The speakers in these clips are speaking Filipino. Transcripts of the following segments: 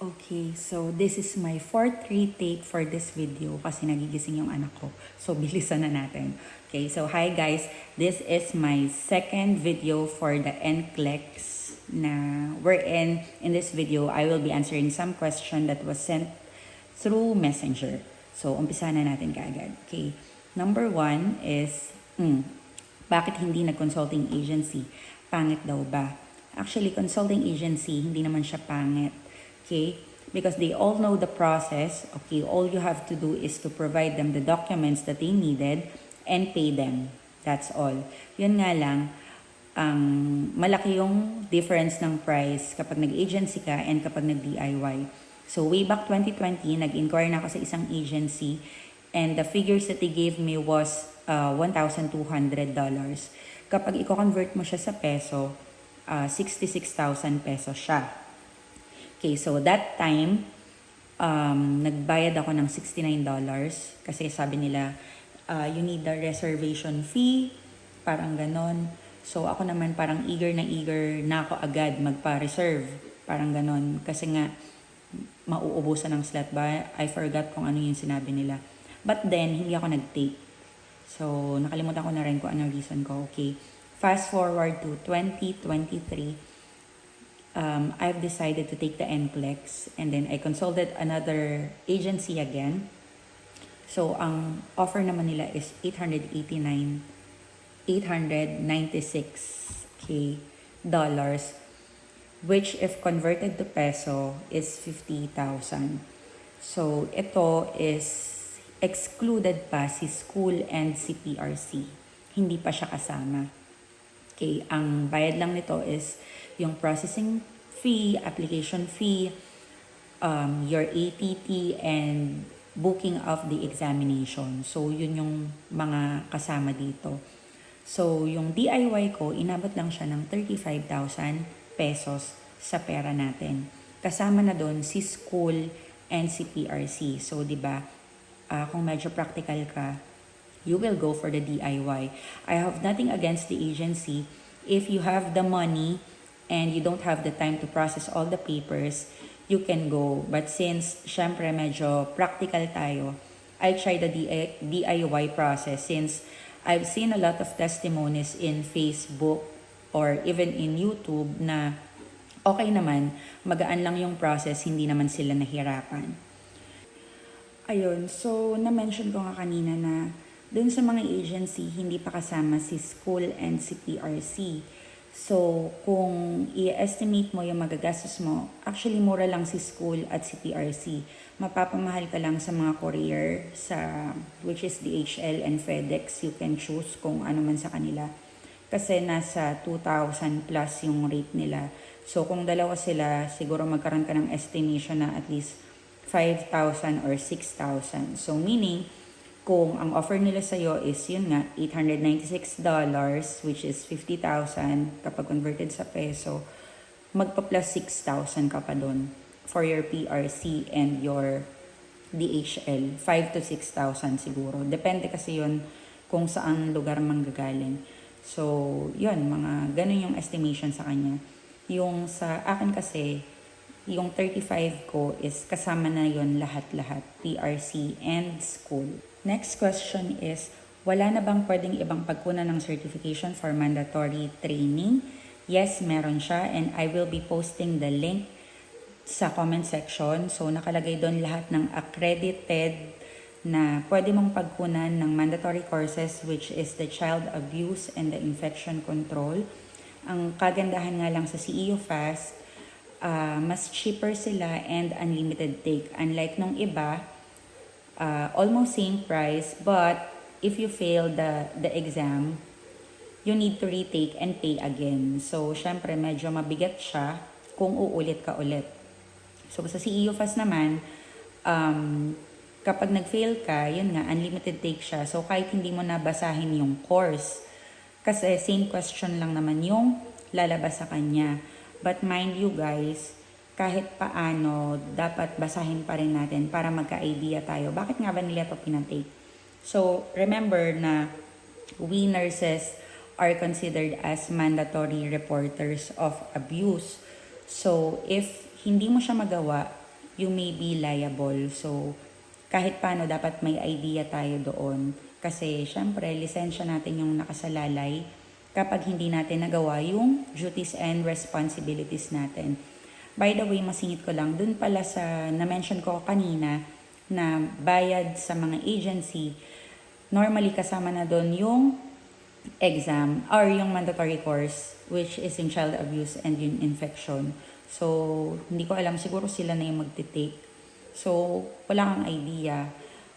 Okay, so this is my fourth retake for this video kasi nagigising yung anak ko. So, bilisan na natin. Okay, so hi guys. This is my second video for the NCLEX na wherein in this video, I will be answering some question that was sent through Messenger. So, umpisa na natin kaagad. Okay, number one is, bakit hindi nag-consulting agency? Pangit daw ba? Actually, consulting agency, hindi naman siya pangit. Okay? Because they all know the process. Okay, all you have to do is to provide them the documents that they needed and pay them. That's all. Yun nga lang, malaki yung difference ng price kapag nag-agency ka and kapag nag-DIY. So way back 2020, nag-inquire na ako sa isang agency and the figures that they gave me was $1,200. Kapag i-convert mo siya sa peso, 66,000 pesos siya. Okay, so that time, nagbayad ako ng $69 kasi sabi nila, you need the reservation fee, parang ganon. So ako naman parang eager na ako agad magpa-reserve, parang ganon. Kasi nga, mauubusan ng slot ba? I forgot kung ano yung sinabi nila. But then, hindi ako nag-take. So, nakalimutan ko na rin kung anong reason ko. Okay, fast forward to 2023. I've decided to take the NCLEX and then I consulted another agency again. So, ang offer naman nila is $896K dollars, which if converted to peso is 50,000. So, ito is excluded pa si school and si PRC. Hindi pa siya kasama. Okay, ang bayad lang nito is yung processing fee, application fee, your ATT, and booking of the examination. So, yun yung mga kasama dito. So, yung DIY ko, inabot lang siya ng 35,000 pesos sa pera natin. Kasama na doon si school and si PRC. So, di ba, kung medyo practical ka, you will go for the DIY. I have nothing against the agency. If you have the money and you don't have the time to process all the papers, you can go. But since, syempre, medyo practical tayo, I try the DIY process since I've seen a lot of testimonies in Facebook or even in YouTube na okay naman, magaan lang yung process, hindi naman sila nahirapan. Ayun, so na-mention ko nga kanina na dun sa mga agency, hindi pa kasama si school and si PRC. So, kung i-estimate mo yung magagastos mo, actually mura lang si school at si PRC. Mapapamahal ka lang sa mga courier, which is DHL and FedEx. You can choose kung ano man sa kanila. Kasi nasa 2,000 plus yung rate nila. So, kung dalawa sila, siguro magkaroon ka ng estimation na at least 5,000 or 6,000. So, meaning, kung ang offer nila sa'yo is yun nga, $896, which is 50,000 kapag converted sa peso, magpa-plus 6,000 ka pa doon for your PRC and your DHL. 5 to 6,000 siguro. Depende kasi yun kung saan lugar manggagaling. So, yun, mga ganun yung estimation sa kanya. Yung sa akin kasi, yung 35 ko is kasama na yon lahat-lahat, PRC and school. Next question is, wala na bang pwedeng ibang pagkunan ng certification for mandatory training? Yes, meron siya and I will be posting the link sa comment section. So, nakalagay doon lahat ng accredited na pwede mong pagkunan ng mandatory courses, which is the child abuse and the infection control. Ang kagandahan nga lang sa CEU Fast, mas cheaper sila and unlimited take. Unlike nung iba, almost same price, but if you fail the exam, you need to retake and pay again. So, syempre, medyo mabigat siya kung uulit ka ulit. So, sa CEU Fast naman, kapag nag-fail ka, yun nga, unlimited take siya. So, kahit hindi mo nabasahin yung course, kasi same question lang naman yung lalabas sa kanya. But mind you guys, kahit paano, dapat basahin pa rin natin para magka-idea tayo. Bakit nga ba nila ito pinatake? So, remember na we nurses are considered as mandatory reporters of abuse. So, if hindi mo siya magawa, you may be liable. So, kahit paano dapat may idea tayo doon. Kasi, syempre, lisensya natin yung nakasalalay kapag hindi natin nagawa yung duties and responsibilities natin. By the way, masingit ko lang, dun pala sa na-mention ko kanina na bayad sa mga agency, normally kasama na doon yung exam or yung mandatory course which is in child abuse and in infection. So, hindi ko alam, siguro sila na yung magte-take. So, wala kang idea.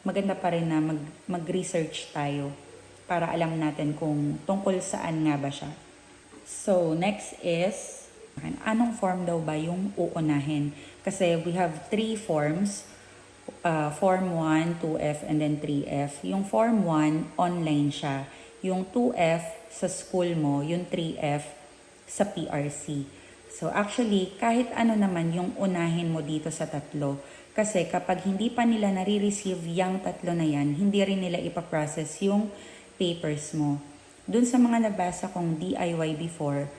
Maganda pa rin na mag-research tayo para alam natin kung tungkol saan nga ba siya. So, next is, anong form daw ba yung uunahin? Kasi we have 3 forms. Form 1, 2F, and then 3F. Yung Form 1, online siya. Yung 2F sa school mo, yung 3F sa PRC. So actually, kahit ano naman yung unahin mo dito sa tatlo. Kasi kapag hindi pa nila nare-receive yung tatlo na yan, hindi rin nila ipaprocess yung papers mo. Dun sa mga nabasa kong DIY before,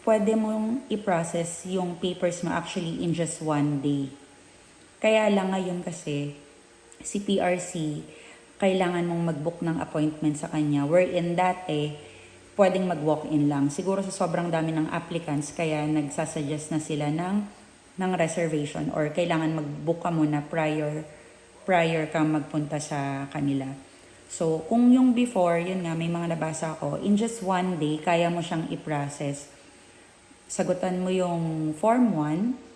pwede mong i-process yung papers mo actually in just 1 day. Kaya lang ngayon kasi, si PRC, kailangan mong mag-book ng appointment sa kanya. Wherein dati, pwedeng mag-walk-in lang. Siguro sa sobrang dami ng applicants, kaya nagsasuggest na sila ng reservation or kailangan mag-book ka muna prior ka magpunta sa kanila. So, kung yung before, yun nga, may mga nabasa ko, in just 1 day, kaya mo siyang i-process. Sagutan mo yung Form 1,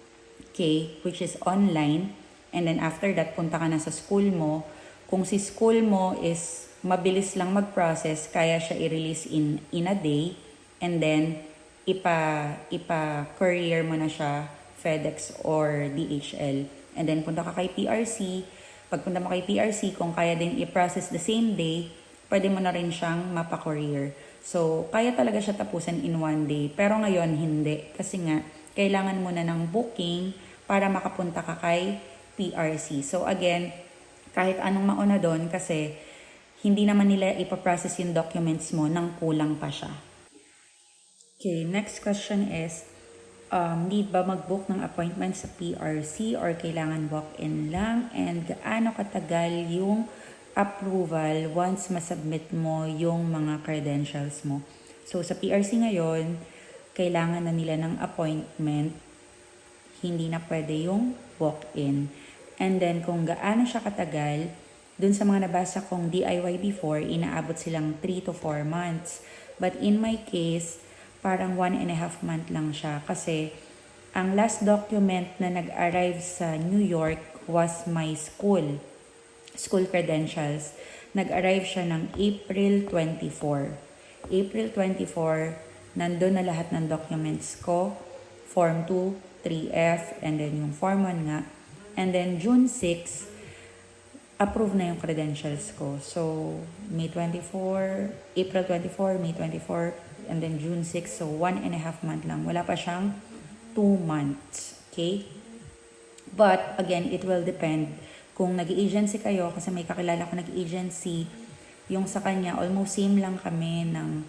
okay, which is online, and then after that, punta ka na sa school mo. Kung si school mo is mabilis lang mag-process, kaya siya i-release in a day, and then ipa-courier mo na siya, FedEx or DHL. And then punta ka kay PRC. Pagpunta mo kay PRC, kung kaya din i-process the same day, pwede mo na rin siyang mapa-courier. So, kaya talaga siya tapusin in 1 day. Pero ngayon, hindi. Kasi nga, kailangan mo na ng booking para makapunta ka kay PRC. So again, kahit anong mauna doon kasi hindi naman nila ipaprocess yung documents mo nang kulang pa siya. Okay, next question is, need ba mag-book ng appointment sa PRC or kailangan walk-in lang? And gaano katagal yung approval once masubmit mo yung mga credentials mo? So sa PRC ngayon, kailangan na nila ng appointment, hindi na pwede yung walk-in. And then kung gaano siya katagal, dun sa mga nabasa kong DIY before, inaabot silang 3 to 4 months. But in my case, parang 1.5 month lang siya kasi ang last document na nag-arrive sa New York was my school credentials. Nag-arrive siya ng April 24. April 24, nandun na lahat ng documents ko, Form 2, 3F, and then yung Form 1 nga. And then June 6, approve na yung credentials ko. So, April 24, May 24, and then June 6, so 1.5 month lang. Wala pa siyang 2 months. Okay? But, again, it will depend kung nag-agency kayo, kasi may kakilala ko nag-agency, yung sa kanya, almost same lang kami ng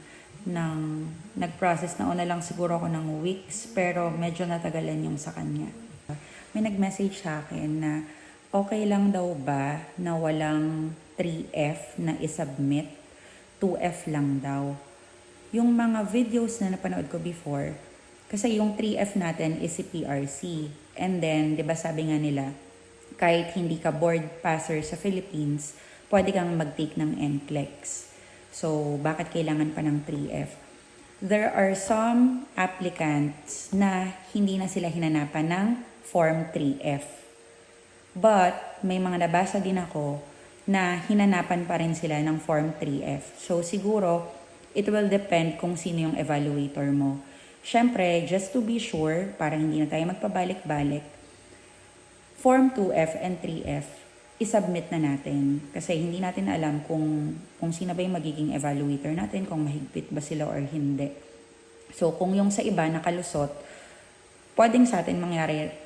nag-process na una lang siguro ako ng weeks, pero medyo natagalan yung sa kanya. May nag-message sa akin na okay lang daw ba na walang 3F na isubmit, 2F lang daw. Yung mga videos na napanood ko before, kasi yung 3F natin is si PRC. And then, di ba sabi nga nila, kahit hindi ka board passer sa Philippines, pwede kang mag-take ng NCLEX. So, bakit kailangan pa ng 3F? There are some applicants na hindi na sila hinanapan ng Form 3F. But, may mga nabasa din ako na hinanapan pa rin sila ng Form 3F. So, siguro, it will depend kung sino yung evaluator mo. Siyempre, just to be sure, para hindi na tayo magpabalik-balik, Form 2F and 3F, isubmit na natin. Kasi hindi natin alam kung sino ba yung magiging evaluator natin, kung mahigpit ba sila or hindi. So, kung yung sa iba nakalusot, pwedeng sa atin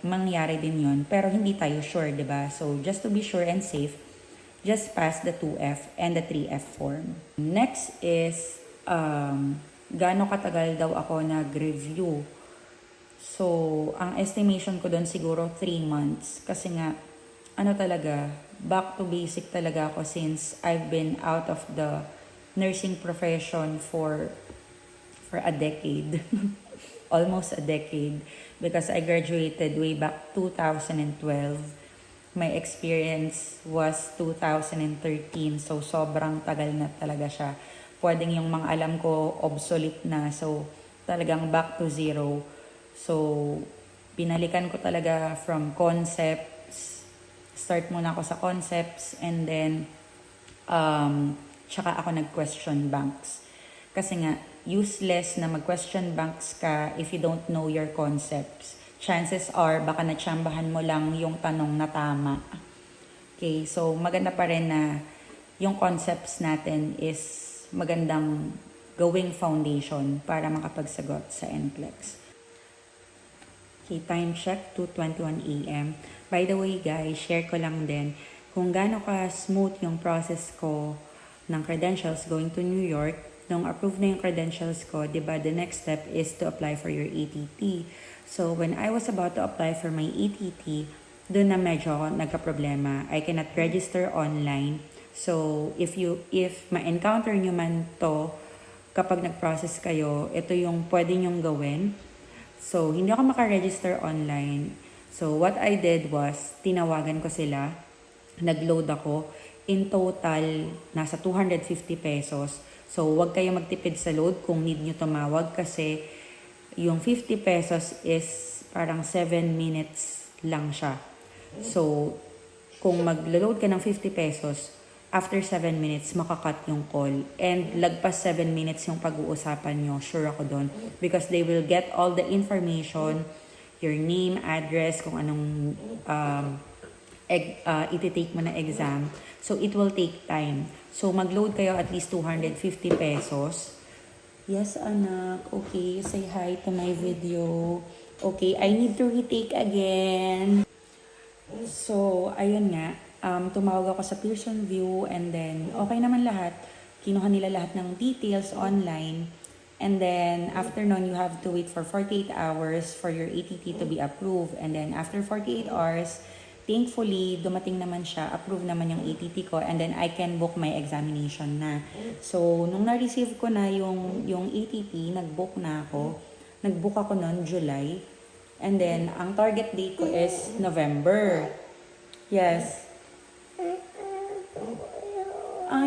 mangyari din yun, pero hindi tayo sure, di ba? So, just to be sure and safe, just pass the 2F and the 3F form. Next is, gaano katagal daw ako nag-review. So, ang estimation ko doon siguro 3 months. Kasi nga, ano talaga, back to basic talaga ako since I've been out of the nursing profession for a decade. Almost a decade. Because I graduated way back 2012. My experience was 2013. So, sobrang tagal na talaga siya. Pwedeng yung mga alam ko obsolete na. So, talagang back to zero. So, pinalikan ko talaga from concepts. Start muna ako sa concepts and then tsaka ako nag-question banks. Kasi nga, useless na mag-question banks ka if you don't know your concepts. Chances are, baka natsambahan mo lang yung tanong na tama. Okay, so maganda pa rin na yung concepts natin is magandang gawing foundation para makapagsagot sa NCLEX. Okay, time check, 2:21 a.m. By the way guys, share ko lang din kung gaano ka smooth yung process ko ng credentials going to New York. Nung approve na yung credentials ko, diba, the next step is to apply for your ATT. So, when I was about to apply for my ATT, doon na medyo nagka-problema. I cannot register online. So, if ma-encounter nyo man to, kapag nag-process kayo, ito yung pwede nyong gawin. So, hindi ako makaregister online. So, what I did was, tinawagan ko sila, nag-load ako. In total, nasa 250 pesos. So, wag kayo magtipid sa load kung need nyo tumawag kasi yung 50 pesos is parang 7 minutes lang siya. So, kung mag-load ka ng 50 pesos, after 7 minutes, makakat yung call. And lagpas 7 minutes yung pag-uusapan nyo, sure ako doon. Because they will get all the information, your name, address, kung anong iti-take mo na exam. So, it will take time. So, mag-load kayo at least 250 pesos. Yes, anak. Okay, say hi to my video. Okay, I need to retake again. So, ayun nga. Tumawag ako sa Pearson VUE and then okay naman lahat. Kinuha nila lahat ng details online. And then, after nun, you have to wait for 48 hours for your ATT to be approved. And then, after 48 hours, thankfully, dumating naman siya, approve naman yung ATT ko, and then I can book my examination na. So, nung na-receive ko na yung ATT, nag-book na ako. Nag-book ako noon, July. And then, ang target date ko is November. Yes.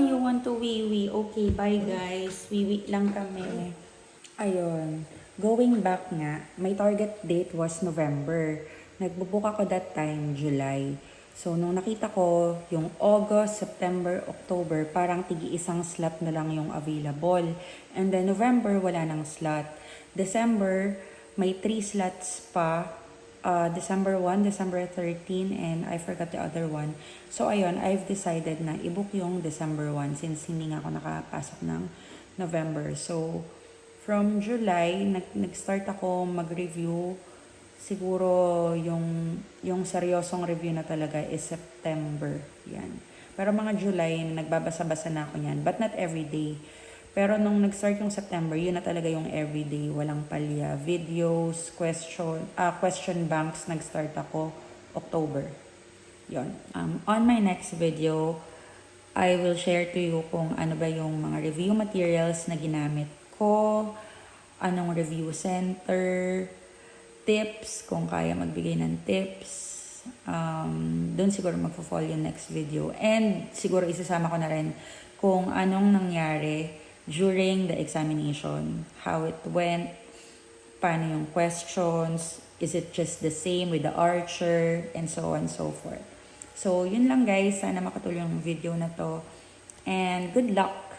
You want to wee-wee. Okay, bye guys. Wee-wee lang kami. Ayun. Going back nga, my target date was November. Nagbubook ako that time, July. So, nung nakita ko, yung August, September, October, parang tigi-isang slot na lang yung available. And then November, wala nang slot. December, may 3 slots pa. December 1, December 13, and I forgot the other one. So, ayun, I've decided na i-book yung December 1 since hindi nga ako nakapasok ng November. So, from July, nag-start ako mag-review. Siguro yung seryosong review na talaga is September. Yan. Pero mga July, nagbabasa-basa na ako yan. But not every day. Pero nung nag-start yung September, yun na talaga yung everyday. Walang palya. Videos, question banks, nag-start ako October. Yun. On my next video, I will share to you kung ano ba yung mga review materials na ginamit ko, anong review center, tips, kung kaya magbigay ng tips. Doon siguro magpo-fall yung next video. And siguro isasama ko na rin kung anong nangyari during the examination. How it went, paano yung questions, is it just the same with the archer, and so on and so forth. So, yun lang guys. Sana makatulong yung video na to. And good luck!